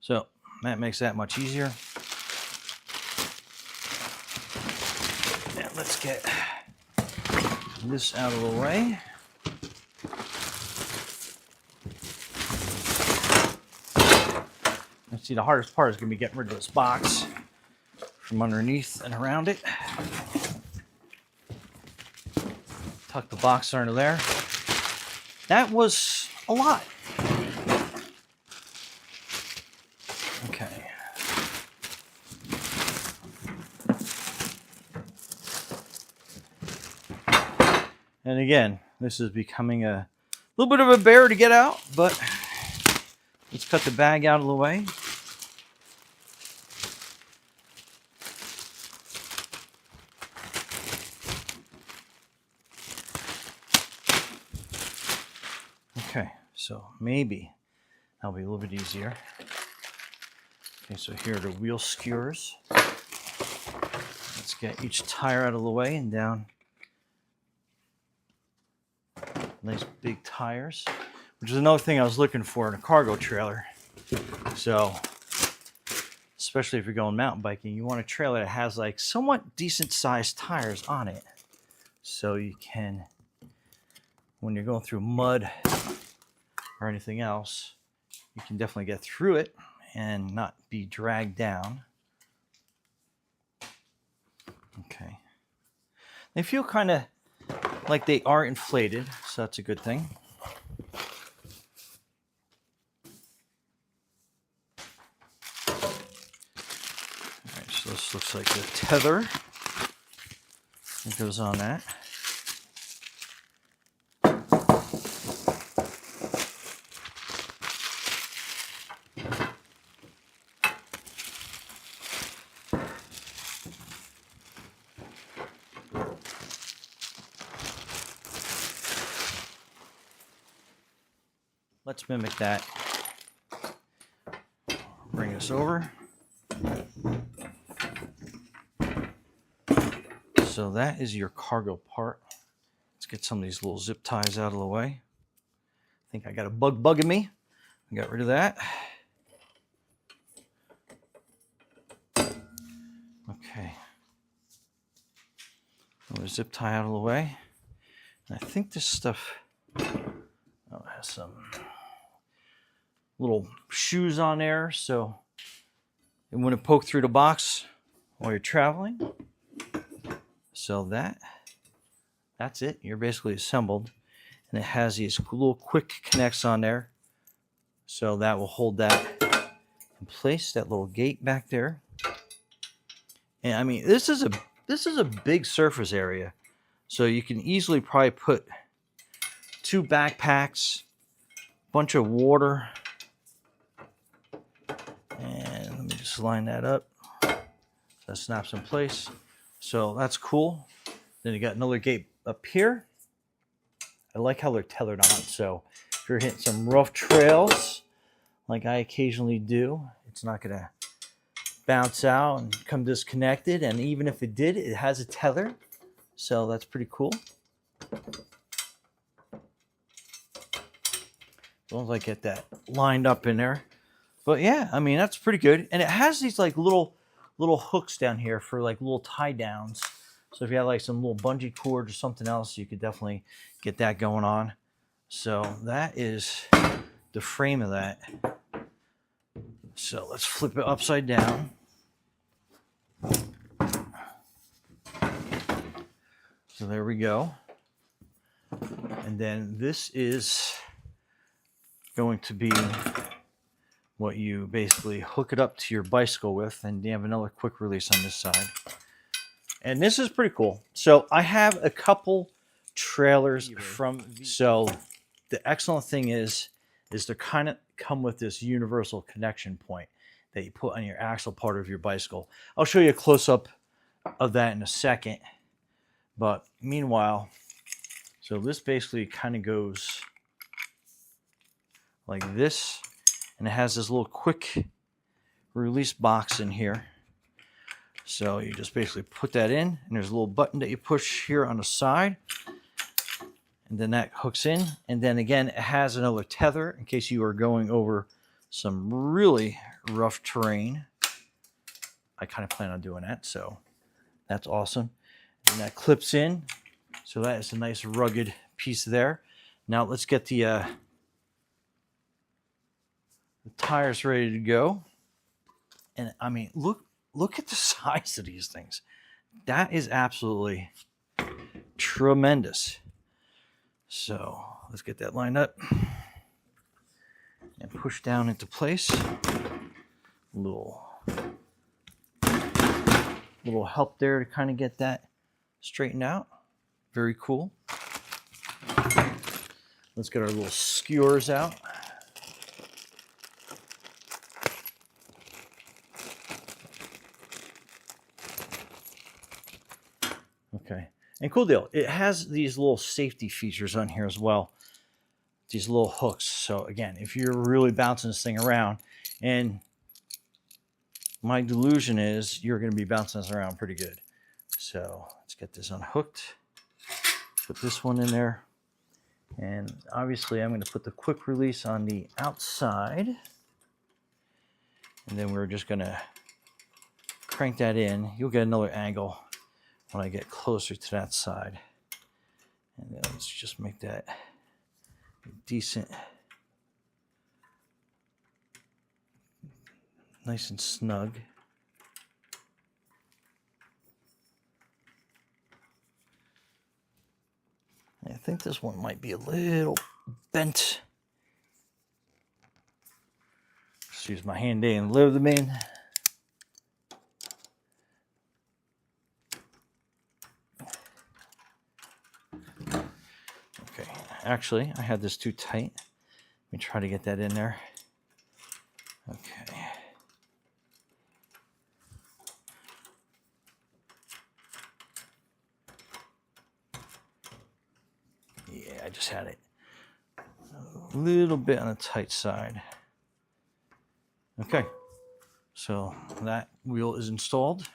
So that makes that much easier. And let's get this out of the way. And see, the hardest part is going to be getting rid of this box from underneath and around it. Tuck the box under there. That was a lot. Okay. And again, this is becoming a little bit of a bear to get out, but let's cut the bag out of the way. Okay, so maybe that'll be a little bit easier. Okay, so here are the wheel skewers. Let's get each tire out of the way and down. Nice big tires, which is another thing I was looking for in a cargo trailer. So, especially if you're going mountain biking, you want a trailer that has like somewhat decent sized tires on it. So you can, when you're going through mud or anything else, you can definitely get through it and not be dragged down. Okay. They feel kind of like they are inflated, so that's a good thing. Alright, so this looks like the tether that goes on that. Let's mimic that. Bring this over. So that is your cargo part. Let's get some of these little zip ties out of the way. I think I got a bug bugging me. I got rid of that. Okay. Another zip tie out of the way. And I think this stuff has some little shoes on there, so it wouldn't poke through the box while you're traveling. So that's it. You're basically assembled, and it has these little quick connects on there, so that will hold that in place. That little gate back there, and I mean this is a big surface area, so you can easily probably put 2 backpacks, bunch of water. And let me just line that up. That snaps in place. So that's cool. Then you got another gate up here. I like how they're tethered on. So if you're hitting some rough trails, like I occasionally do, it's not going to bounce out and come disconnected. And even if it did, it has a tether. So that's pretty cool. As long as I get that lined up in there. But yeah, I mean, that's pretty good. And it has these like little hooks down here for like little tie downs. So if you have like some little bungee cord or something else, you could definitely get that going on. So that is the frame of that. So let's flip it upside down. So there we go. And then this is going to be what you basically hook it up to your bicycle with, and you have another quick release on this side. And this is pretty cool. So I have a couple trailers from, so the excellent thing is they kind of come with this universal connection point that you put on your axle part of your bicycle. I'll show you a close-up of that in a second. But meanwhile, so this basically kind of goes like this, and it has this little quick release box in here. So you just basically put that in, and there's a little button that you push here on the side, and then that hooks in. And then again, it has another tether in case you are going over some really, rough terrain. I kind of plan on doing that, so that's awesome. And that clips in, so that is a nice rugged piece there. Now let's get the tires ready to go. And I mean, look at the size of these things. That is absolutely tremendous. So let's get that lined up and push down into place. Little help there to kind of get that straightened out. Very cool. Let's get our little skewers out. Okay, and cool deal. It has these little safety features on here as well. These little hooks. So again, if you're really bouncing this thing around, and my delusion is you're going to be bouncing this around pretty good. So let's get this unhooked. Put this one in there. And obviously I'm going to put the quick release on the outside. And then we're just going to crank that in. You'll get another angle when I get closer to that side. And then let's just make that decent, nice and snug. I think this one might be a little bent. Just use my handy and load them in. Okay, actually, I had this too tight. Let me try to get that in there. Okay. Yeah, I just had it a little bit on the tight side. Okay, so that wheel is installed.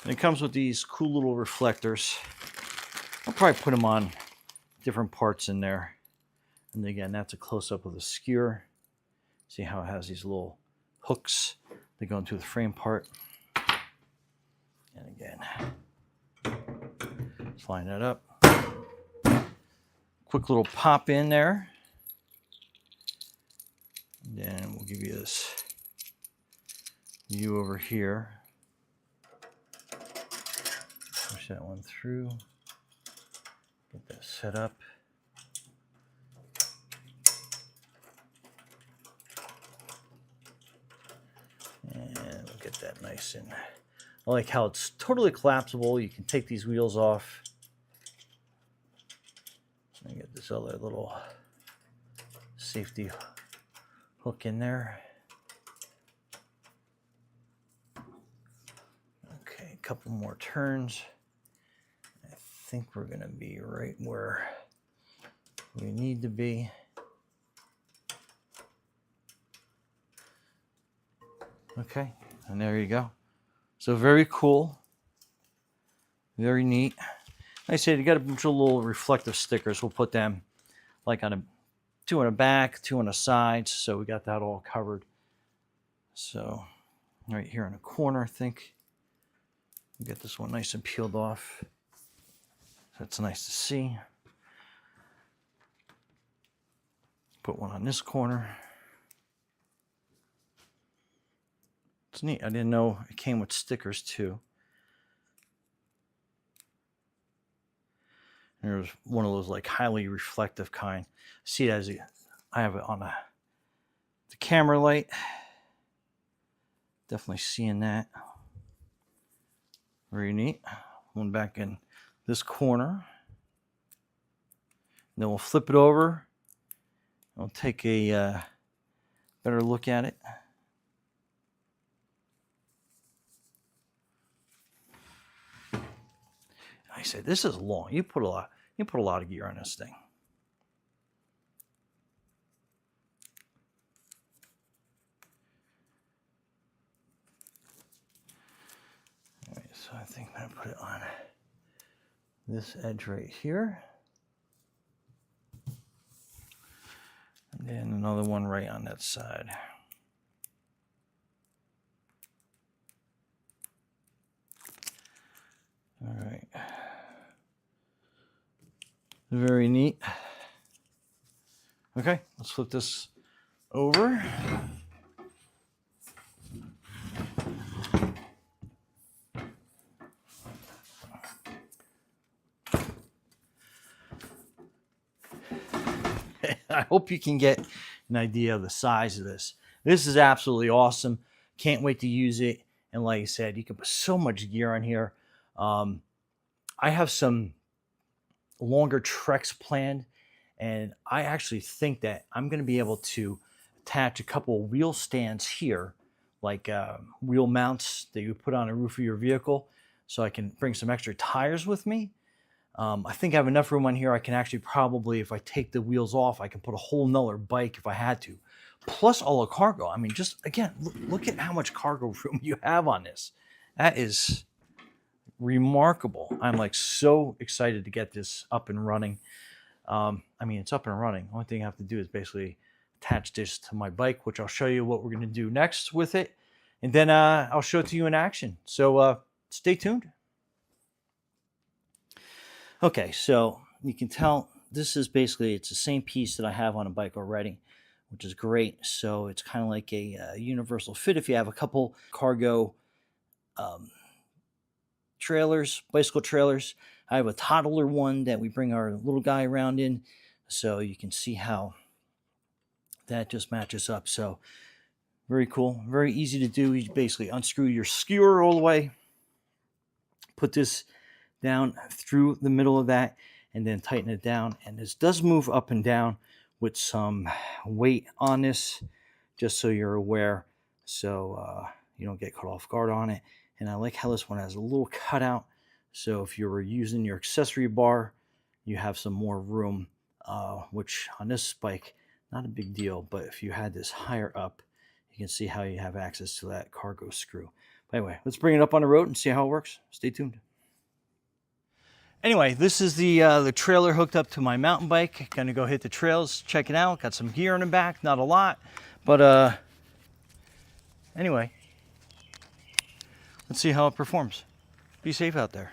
And it comes with these cool little reflectors. I'll probably put them on different parts in there. And again, that's a close-up of the skewer. See how it has these little hooks that go into the frame part. And again, let's line that up. Quick little pop in there. And then we'll give you this view over here. Push that one through. Get that set up. And we'll get that nice and I like how it's totally collapsible. You can take these wheels off. And get this other little safety hook in there. Okay, a couple more turns. I think we're going to be right where we need to be. Okay, and there you go. So very cool, very neat. Like I said, you got a bunch of little reflective stickers. We'll put them like on two on the back, two on the sides. So we got that all covered. So right here in the corner, I think. We'll get this one nice and peeled off. That's nice to see. Put one on this corner. It's neat. I didn't know it came with stickers too. And there's one of those like highly reflective kind. See it as I have it on the camera light. Definitely seeing that. Very neat. One back in this corner. And then we'll flip it over. We'll take a better look at it. I said, this is long. You put a lot of gear on this thing. All right, so I think I'm gonna put it on this edge right here. And another one right on that side. All right. Very neat. Okay, let's flip this over. I hope you can get an idea of the size of this. This is absolutely awesome. Can't wait to use it. And like I said, you can put so much gear on here. I have some longer treks planned, and I actually think that I'm going to be able to attach a couple of wheel stands here, like wheel mounts that you put on the roof of your vehicle, so I can bring some extra tires with me. I think I have enough room on here. I can actually probably, if I take the wheels off, I can put a whole nother bike if I had to. Plus all the cargo. I mean, just again, look at how much cargo room you have on this. That is remarkable. I'm like so excited to get this up and running. I mean, it's up and running. The only thing I have to do is basically attach this to my bike, which I'll show you what we're going to do next with it. And then I'll show it to you in action. So stay tuned. Okay, so you can tell this is basically, it's the same piece that I have on a bike already, which is great. So it's kind of like a universal fit if you have a couple cargo trailers, bicycle trailers. I have a toddler one that we bring our little guy around in, so you can see how that just matches up. So very cool, very easy to do. You basically unscrew your skewer all the way, put this down through the middle of that, and then tighten it down. And this does move up and down with some weight on this, just so you're aware, so you don't get caught off guard on it. And I like how this one has a little cutout, so if you were using your accessory bar, you have some more room, which on this bike, not a big deal, but if you had this higher up, you can see how you have access to that cargo screw. But anyway, let's bring it up on the road and see how it works. Stay tuned. Anyway, this is the trailer hooked up to my mountain bike. Gonna go hit the trails, check it out. Got some gear in the back, not a lot, but anyway, let's see how it performs. Be safe out there.